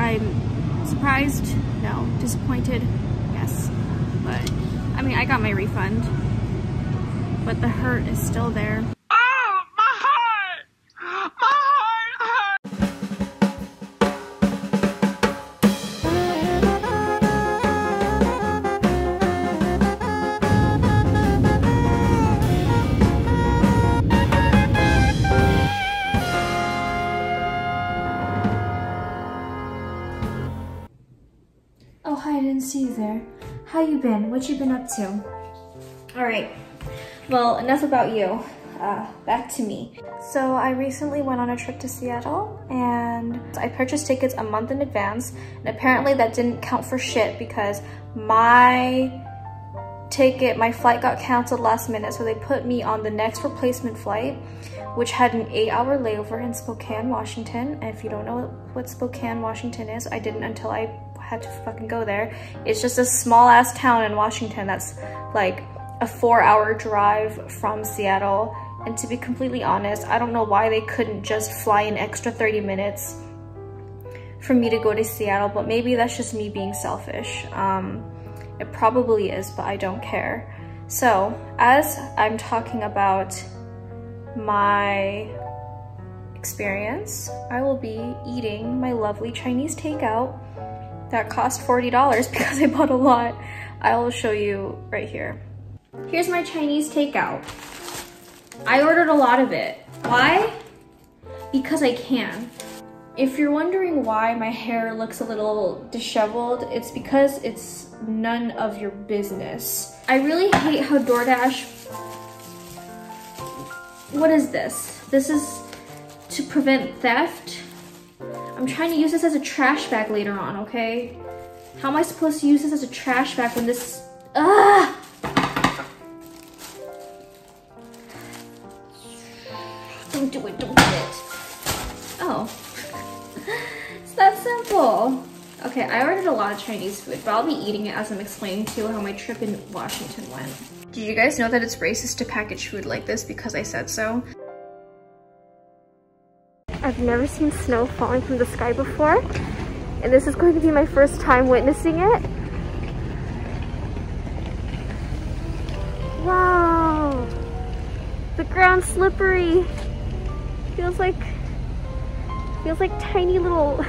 I'm surprised, no, disappointed, yes. But, I mean, I got my refund, but the hurt is still there. Oh, my heart! My heart hurts! Oh, hi, I didn't see you there. How you been? What you been up to? All right, well, enough about you. Back to me. So I recently went on a trip to Seattle and I purchased tickets a month in advance, and apparently that didn't count for shit because my flight got canceled last minute, so they put me on the next replacement flight, which had an 8-hour layover in Spokane, Washington. And if you don't know what Spokane, Washington is, I didn't until I had to fucking go there. It's just a small ass town in Washington that's like a 4-hour drive from Seattle. And to be completely honest, I don't know why they couldn't just fly an extra 30 minutes for me to go to Seattle, but maybe that's just me being selfish. It probably is, but I don't care. So as I'm talking about my experience, I will be eating my lovely Chinese takeout that cost $40 because I bought a lot. I will show you right here. Here's my Chinese takeout. I ordered a lot of it. Why? Because I can. If you're wondering why my hair looks a little disheveled, it's because it's none of your business. I really hate how DoorDash... What is this? This is to prevent theft? I'm trying to use this as a trash bag later on, okay? How am I supposed to use this as a trash bag when this... Ah! Don't do it, don't do it. Oh. It's that simple. Okay, I ordered a lot of Chinese food, but I'll be eating it as I'm explaining to you how my trip in Washington went. Did you guys know that it's racist to package food like this because I said so? I've never seen snow falling from the sky before, and this is going to be my first time witnessing it. Wow! The ground's slippery. Feels like tiny little...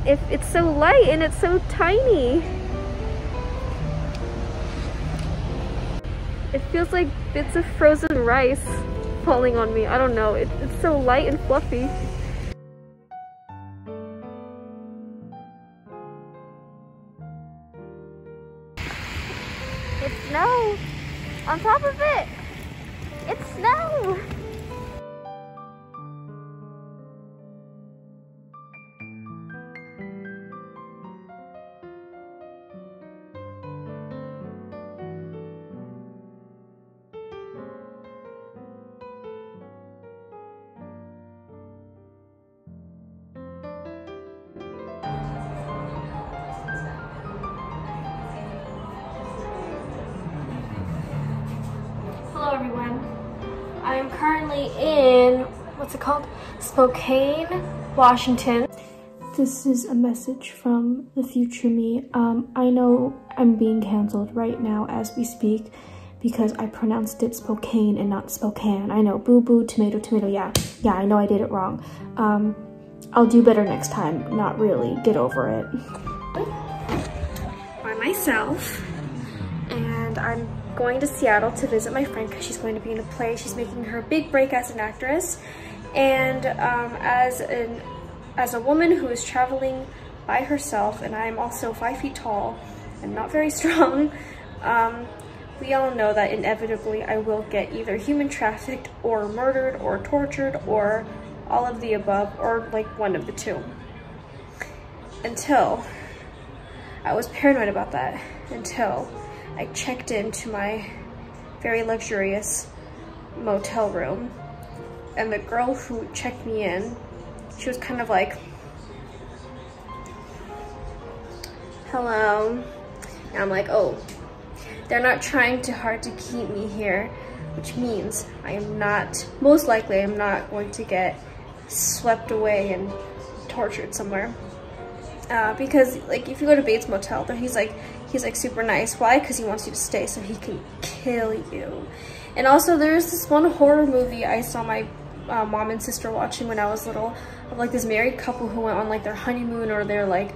It's so light and it's so tiny. It feels like bits of frozen rice falling on me. I don't know. It's so light and fluffy. It's snow. On top of it, it's snow. Hello everyone. I am currently in, what's it called? Spokane, Washington. This is a message from the future me. I know I'm being canceled right now as we speak because I pronounced it Spokane and not Spokane. I know, boo boo, tomato, tomato, yeah, I know I did it wrong. I'll do better next time, not really, get over it. By myself, and I'm going to Seattle to visit my friend because she's going to be in a play. She's making her big break as an actress, and as a woman who is traveling by herself, and I'm also 5 feet tall and not very strong, we all know that inevitably I will get either human trafficked or murdered or tortured or all of the above, or like one of the two. Until I was paranoid about that until I checked into my very luxurious motel room, and the girl who checked me in, she was kind of like, hello. And I'm like, oh, they're not trying too hard to keep me here, which means I am not, most likely I'm not going to get swept away and tortured somewhere. Because like if you go to Bates Motel, there he's like super nice. Why? Because he wants you to stay so he can kill you. And also there's this one horror movie I saw my mom and sister watching when I was little, of like this married couple who went on like their honeymoon or their like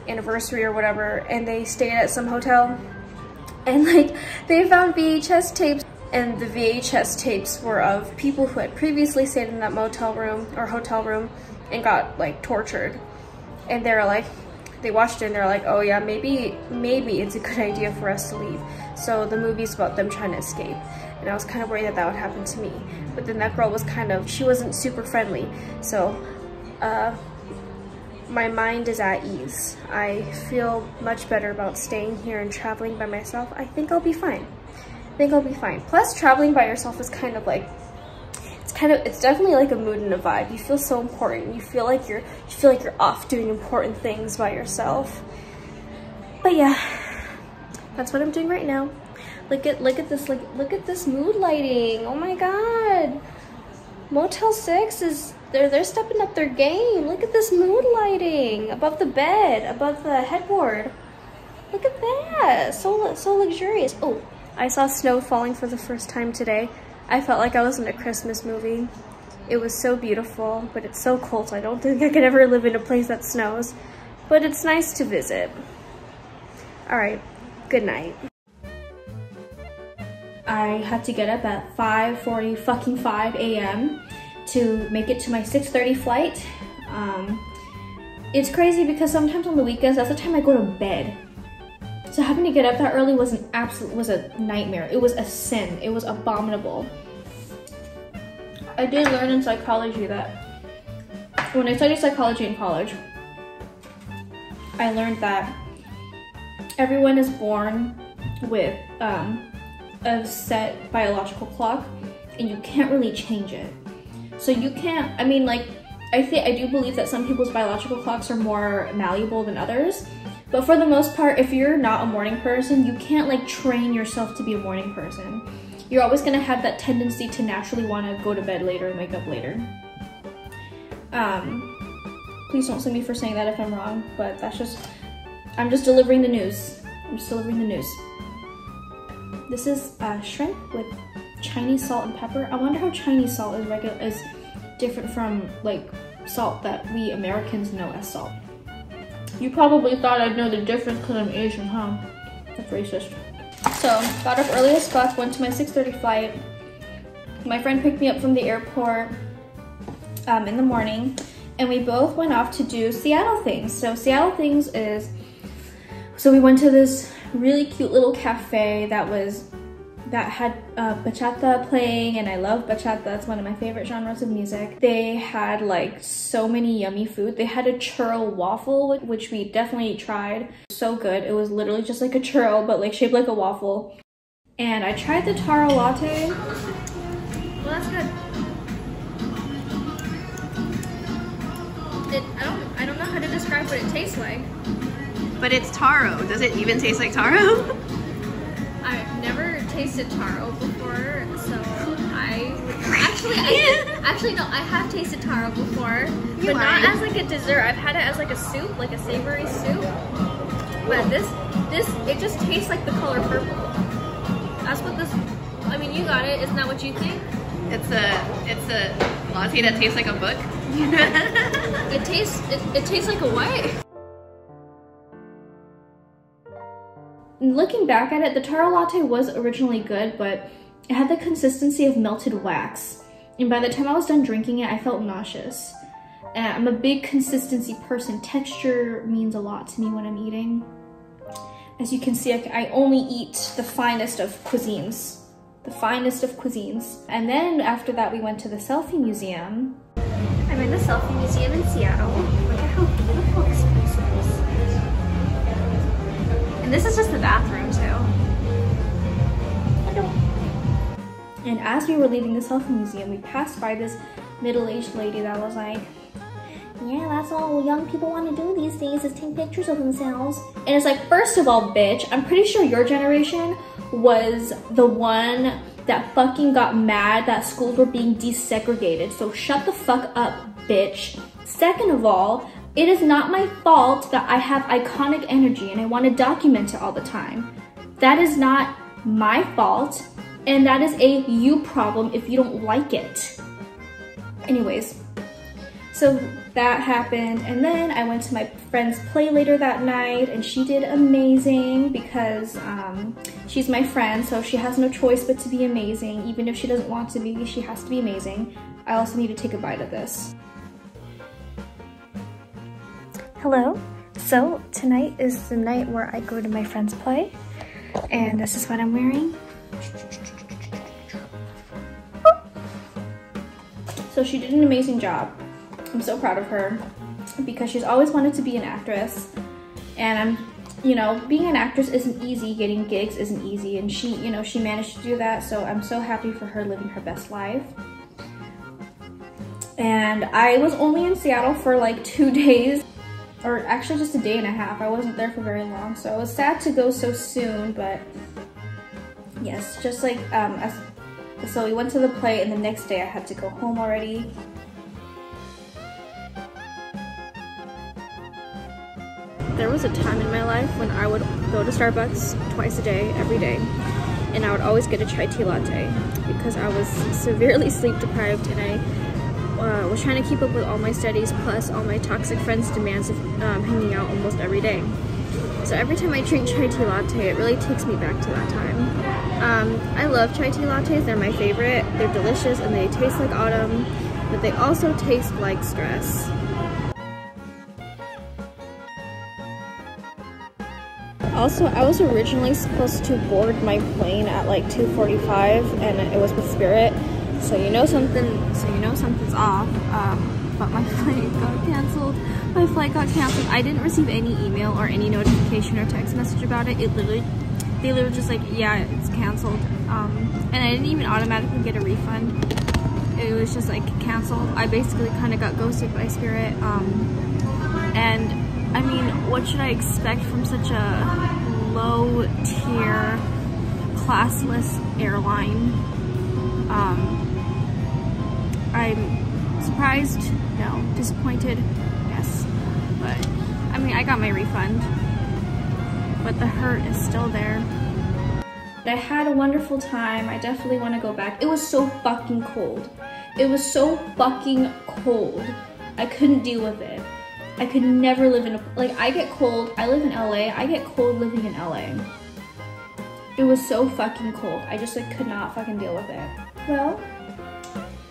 anniversary or whatever, and they stayed at some hotel, and like they found VHS tapes, and the VHS tapes were of people who had previously stayed in that motel room or hotel room and got like tortured. And they're like, they watched it and they're like, oh yeah, maybe it's a good idea for us to leave. So the movie's about them trying to escape. And I was kind of worried that that would happen to me. But then that girl was she wasn't super friendly. So my mind is at ease. I feel much better about staying here and traveling by myself. I think I'll be fine. I think I'll be fine. Plus traveling by yourself is kind of like, it's definitely like a mood and a vibe. You feel so important. You feel like you're off doing important things by yourself. But yeah, that's what I'm doing right now. Look at this mood lighting. Oh my god. Motel 6 is they're stepping up their game. Look at this mood lighting above the bed, above the headboard. Look at that. So luxurious. Oh, I saw snow falling for the first time today. I felt like I was in a Christmas movie. It was so beautiful, but it's so cold, so I don't think I could ever live in a place that snows. But it's nice to visit. All right, good night. I had to get up at 5:45 a.m. to make it to my 6:30 flight. It's crazy because sometimes on the weekends, that's the time I go to bed. So having to get up that early was a nightmare. It was a sin. It was abominable. I did learn in psychology that when I studied psychology in college, I learned that everyone is born with a set biological clock, and you can't really change it. So you can't, I mean, like, I do believe that some people's biological clocks are more malleable than others. But for the most part, if you're not a morning person, you can't like train yourself to be a morning person. You're always gonna have that tendency to naturally wanna go to bed later and wake up later. Please don't sue me for saying that if I'm wrong, but I'm just delivering the news. I'm just delivering the news. This is shrimp with Chinese salt and pepper. I wonder how Chinese salt is different from like salt that we Americans know as salt. You probably thought I'd know the difference because I'm Asian, huh? That's racist. So, got up early as fuck, went to my 6:30 flight. My friend picked me up from the airport in the morning, and we both went off to do Seattle things. So Seattle things is, so we went to this really cute little cafe that had bachata playing, and I love bachata. It's one of my favorite genres of music. They had like so many yummy food. They had a churro waffle, which we definitely tried. So good. It was literally just like a churro, but like shaped like a waffle. And I tried the taro latte. Well, that's good. I don't know how to describe what it tastes like. But it's taro. Does it even taste like taro? I've never tasted taro before, so actually no, I have tasted taro before, but not as like a dessert. I've had it as like a soup, like a savory soup. But this it just tastes like the color purple. That's what this. I mean, you got it. Isn't that what you think? It's a latte that tastes like a book. It tastes like a what? Looking back at it, the taro latte was originally good, but it had the consistency of melted wax. And by the time I was done drinking it, I felt nauseous. And I'm a big consistency person. Texture means a lot to me when I'm eating. As you can see, I only eat the finest of cuisines. The finest of cuisines. And then after that, we went to the selfie museum. I'm in the selfie museum in Seattle. Look at how beautiful this place is. And this is just the bathroom too. And as we were leaving the selfie museum, we passed by this middle-aged lady that was like, yeah, that's all young people want to do these days is take pictures of themselves. And it's like, first of all, bitch, I'm pretty sure your generation was the one that fucking got mad that schools were being desegregated. So shut the fuck up, bitch. Second of all, it is not my fault that I have iconic energy and I want to document it all the time. That is not my fault, and that is a you problem if you don't like it. Anyways, so that happened, and then I went to my friend's play later that night, and she did amazing because she's my friend, so she has no choice but to be amazing. Even if she doesn't want to be, she has to be amazing. I also need to take a bite of this. Hello. So tonight is the night where I go to my friend's play, and this is what I'm wearing. So she did an amazing job. I'm so proud of her because she's always wanted to be an actress, and you know, being an actress isn't easy, getting gigs isn't easy, and she, you know, she managed to do that, so I'm so happy for her living her best life. And I was only in Seattle for like 2 days, or actually just a day and a half. I wasn't there for very long, so I was sad to go so soon, but yes, just like, so we went to the play, and the next day I had to go home already. There was a time in my life when I would go to Starbucks twice a day, every day, and I would always get a chai tea latte because I was severely sleep deprived, and I was trying to keep up with all my studies plus all my toxic friends' demands of hanging out almost every day. So every time I drink chai tea latte, it really takes me back to that time. I love chai tea lattes, they're my favorite. They're delicious and they taste like autumn, but they also taste like stress. Also, I was originally supposed to board my plane at like 2:45, and it was with Spirit, so you know something's off. But my flight got canceled. I didn't receive any email or any notification or text message about it. They literally just like, yeah, it's canceled. And I didn't even automatically get a refund. It was just like canceled. I basically kind of got ghosted by Spirit. And I mean, what should I expect from such a low-tier, classless airline? I'm surprised, no. Disappointed, yes. But, I mean, I got my refund, but the hurt is still there. I had a wonderful time. I definitely want to go back. It was so fucking cold. It was so fucking cold. I couldn't deal with it. I could never live in a, like, I get cold, I live in LA, I get cold living in LA. It was so fucking cold. I just like could not fucking deal with it. Well,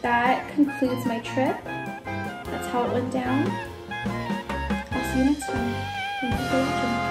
that concludes my trip. That's how it went down. I'll see you next time. Thank you for watching.